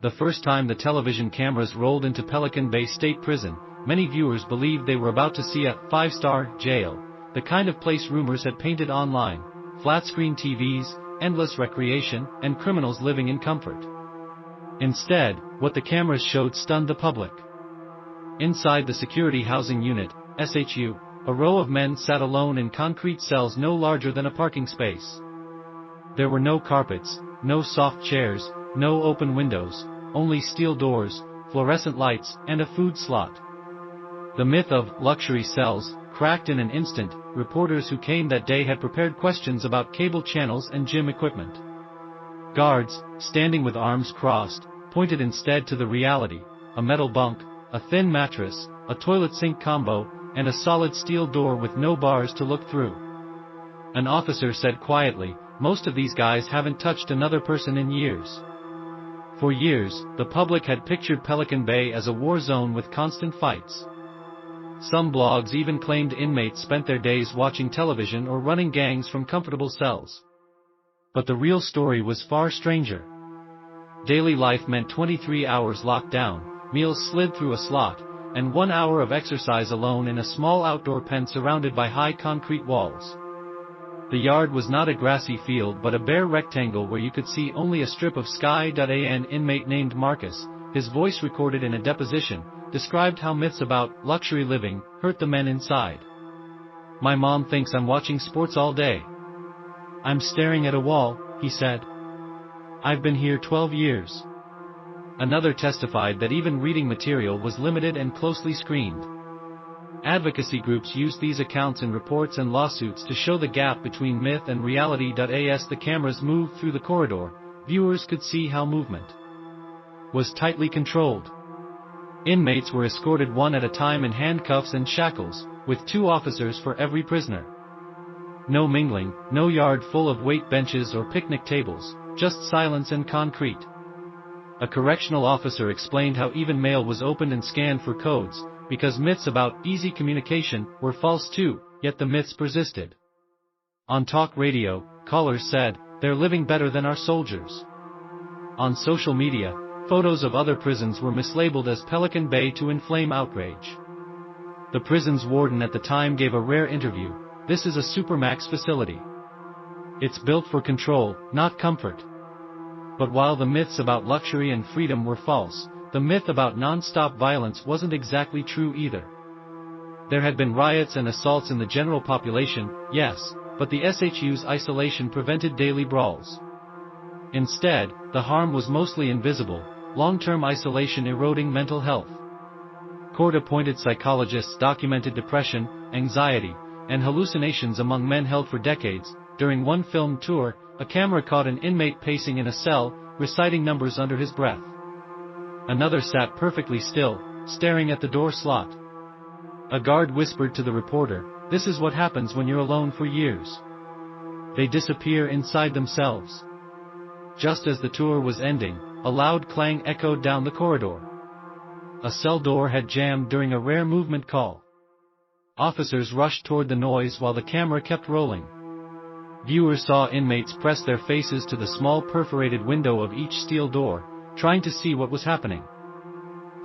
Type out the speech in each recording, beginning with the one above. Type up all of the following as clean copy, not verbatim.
The first time the television cameras rolled into Pelican Bay State Prison, many viewers believed they were about to see a five-star jail, the kind of place rumors had painted online: flat-screen TVs, endless recreation, and criminals living in comfort. Instead, what the cameras showed stunned the public. Inside the Security Housing Unit, SHU, a row of men sat alone in concrete cells no larger than a parking space. There were no carpets, no soft chairs, no open windows, only steel doors, fluorescent lights, and a food slot. The myth of luxury cells cracked in an instant. Reporters who came that day had prepared questions about cable channels and gym equipment. Guards, standing with arms crossed, pointed instead to the reality: a metal bunk, a thin mattress, a toilet sink combo, and a solid steel door with no bars to look through. An officer said quietly, "Most of these guys haven't touched another person in years." For years, the public had pictured Pelican Bay as a war zone with constant fights. Some blogs even claimed inmates spent their days watching television or running gangs from comfortable cells. But the real story was far stranger. Daily life meant 23 hours locked down, meals slid through a slot, and 1 hour of exercise alone in a small outdoor pen surrounded by high concrete walls. The yard was not a grassy field but a bare rectangle where you could see only a strip of sky. An inmate named Marcus, his voice recorded in a deposition, described how myths about luxury living hurt the men inside. "My mom thinks I'm watching sports all day. I'm staring at a wall," he said. "I've been here 12 years. Another testified that even reading material was limited and closely screened. Advocacy groups used these accounts in reports and lawsuits to show the gap between myth and reality. As the cameras moved through the corridor, viewers could see how movement was tightly controlled. Inmates were escorted one at a time in handcuffs and shackles, with 2 officers for every prisoner. No mingling, no yard full of weight benches or picnic tables, just silence and concrete. A correctional officer explained how even mail was opened and scanned for codes, because myths about easy communication were false too, yet the myths persisted. On talk radio, callers said, "They're living better than our soldiers." On social media, photos of other prisons were mislabeled as Pelican Bay to inflame outrage. The prison's warden at the time gave a rare interview: "This is a Supermax facility. It's built for control, not comfort." But while the myths about luxury and freedom were false, the myth about nonstop violence wasn't exactly true either. There had been riots and assaults in the general population, yes, but the SHU's isolation prevented daily brawls. Instead, the harm was mostly invisible: long-term isolation eroding mental health. Court-appointed psychologists documented depression, anxiety, and hallucinations among men held for decades. During one filmed tour, a camera caught an inmate pacing in a cell, reciting numbers under his breath. Another sat perfectly still, staring at the door slot. A guard whispered to the reporter, "This is what happens when you're alone for years. They disappear inside themselves." Just as the tour was ending, a loud clang echoed down the corridor. A cell door had jammed during a rare movement call. Officers rushed toward the noise while the camera kept rolling. Viewers saw inmates press their faces to the small perforated window of each steel door, trying to see what was happening.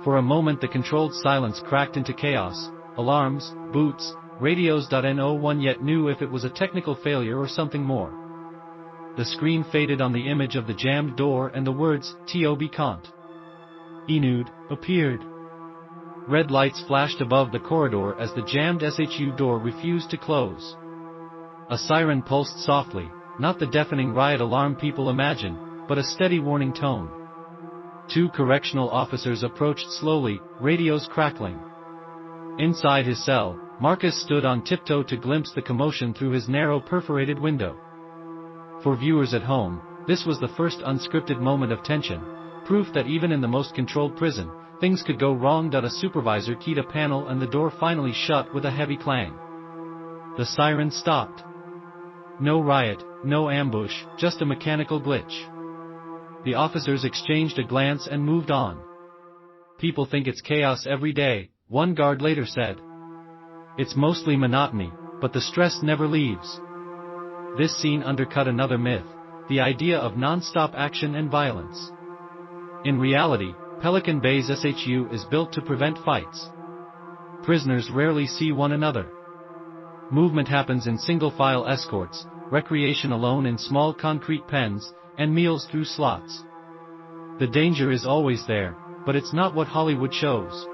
For a moment the controlled silence cracked into chaos: alarms, boots, radios. No one yet knew if it was a technical failure or something more. The screen faded on the image of the jammed door and the words, "Tob can't." Enude, appeared. Red lights flashed above the corridor as the jammed SHU door refused to close. A siren pulsed softly, not the deafening riot alarm people imagine, but a steady warning tone. 2 correctional officers approached slowly, radios crackling. Inside his cell, Marcus stood on tiptoe to glimpse the commotion through his narrow perforated window. For viewers at home, this was the first unscripted moment of tension, proof that even in the most controlled prison, things could go wrong. A supervisor keyed a panel and the door finally shut with a heavy clang. The siren stopped. No riot, no ambush, just a mechanical glitch. The officers exchanged a glance and moved on. "People think it's chaos every day," one guard later said. "It's mostly monotony, but the stress never leaves." This scene undercut another myth: the idea of non-stop action and violence. In reality, Pelican Bay's SHU is built to prevent fights. Prisoners rarely see one another. Movement happens in single-file escorts, recreation alone in small concrete pens, and meals through slots. The danger is always there, but it's not what Hollywood shows.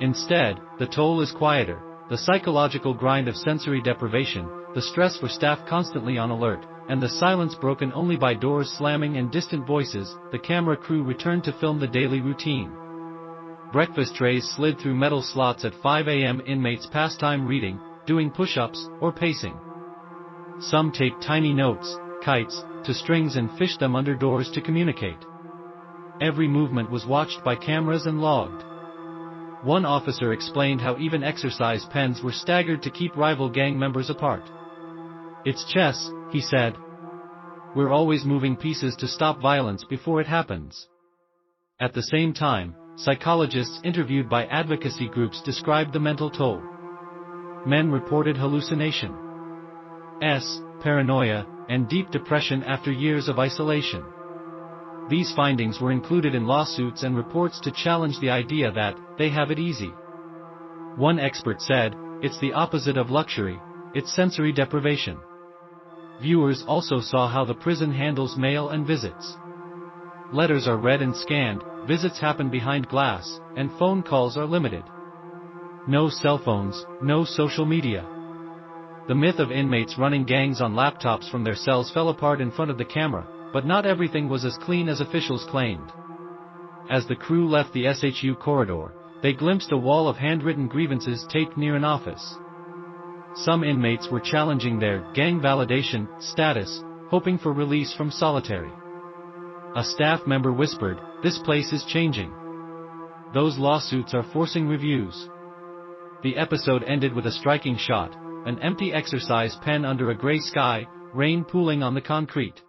Instead, the toll is quieter, the psychological grind of sensory deprivation, the stress for staff constantly on alert, and the silence broken only by doors slamming and distant voices. The camera crew returned to film the daily routine. Breakfast trays slid through metal slots at 5 a.m. Inmates passed time reading, doing push-ups, or pacing. Some taped tiny notes, kites, to strings and fished them under doors to communicate. Every movement was watched by cameras and logged. One officer explained how even exercise pens were staggered to keep rival gang members apart. "It's chess," he said. "We're always moving pieces to stop violence before it happens." At the same time, psychologists interviewed by advocacy groups described the mental toll. Men reported hallucination, paranoia, and deep depression after years of isolation. These findings were included in lawsuits and reports to challenge the idea that they have it easy. One expert said, "It's the opposite of luxury, it's sensory deprivation." Viewers also saw how the prison handles mail and visits. Letters are read and scanned, visits happen behind glass, and phone calls are limited. No cell phones, no social media. The myth of inmates running gangs on laptops from their cells fell apart in front of the camera, but not everything was as clean as officials claimed. As the crew left the SHU corridor, they glimpsed a wall of handwritten grievances taped near an office. Some inmates were challenging their gang validation status, hoping for release from solitary. A staff member whispered, "This place is changing. Those lawsuits are forcing reviews." The episode ended with a striking shot, an empty exercise pen under a gray sky, rain pooling on the concrete.